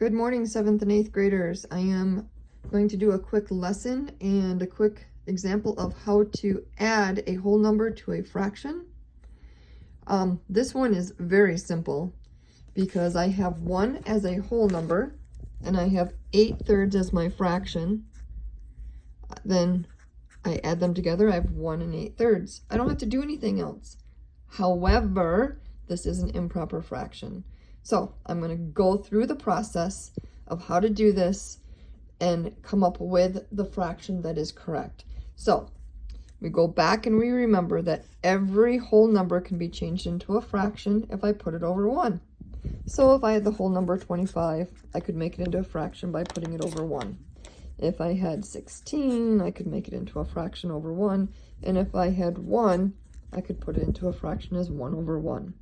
Good morning, 7th and 8th graders. I am going to do a quick lesson and a quick example of how to add a whole number to a fraction. This one is very simple because I have 1 as a whole number and I have 8/3 as my fraction. Then I add them together, I have 1 and 8/3. I don't have to do anything else. However, this is an improper fraction. So I'm going to go through the process of how to do this and come up with the fraction that is correct. So we go back and we remember that every whole number can be changed into a fraction if I put it over 1. So if I had the whole number 25, I could make it into a fraction by putting it over 1. If I had 16, I could make it into a fraction over 1. And if I had 1, I could put it into a fraction as 1 over 1.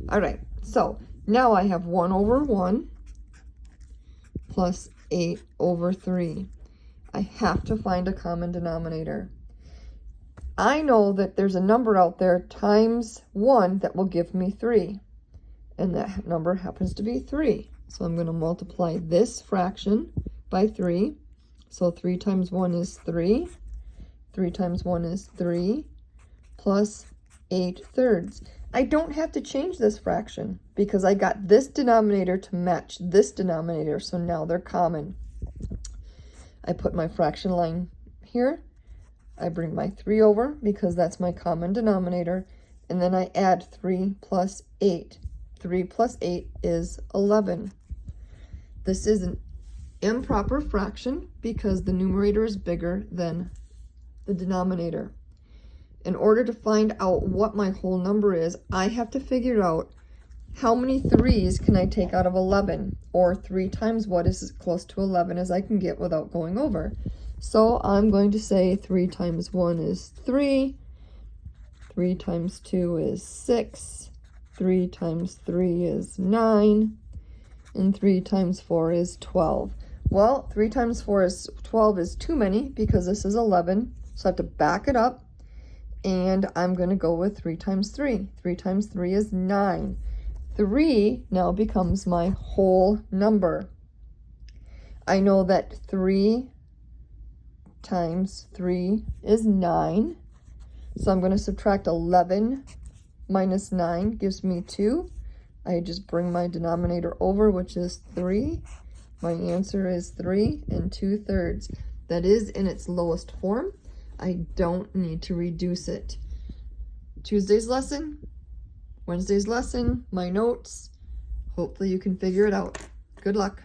All right, so now I have 1 over 1 plus 8 over 3. I have to find a common denominator. I know that there's a number out there times 1 that will give me 3. And that number happens to be 3. So I'm going to multiply this fraction by 3. So 3 times 1 is 3. 3 times 1 is 3 plus 8/3. I don't have to change this fraction because I got this denominator to match this denominator, so now they're common. I put my fraction line here. I bring my 3 over because that's my common denominator, and then I add 3 plus 8. 3 plus 8 is 11. This is an improper fraction because the numerator is bigger than the denominator. In order to find out what my whole number is, I have to figure out how many 3's can I take out of 11, or 3 times what is as close to 11 as I can get without going over. So I'm going to say 3 times 1 is 3, 3 times 2 is 6, 3 times 3 is 9, and 3 times 4 is 12. Well, 3 times 4 is 12 is too many because this is 11, so I have to back it up. And I'm going to go with 3 times 3. 3 times 3 is 9. 3 now becomes my whole number. I know that 3 times 3 is 9. So I'm going to subtract 11 minus 9 gives me 2. I just bring my denominator over, which is 3. My answer is 3 2/3. That is in its lowest form. I don't need to reduce it. Tuesday's lesson, Wednesday's lesson, my notes. Hopefully you can figure it out. Good luck.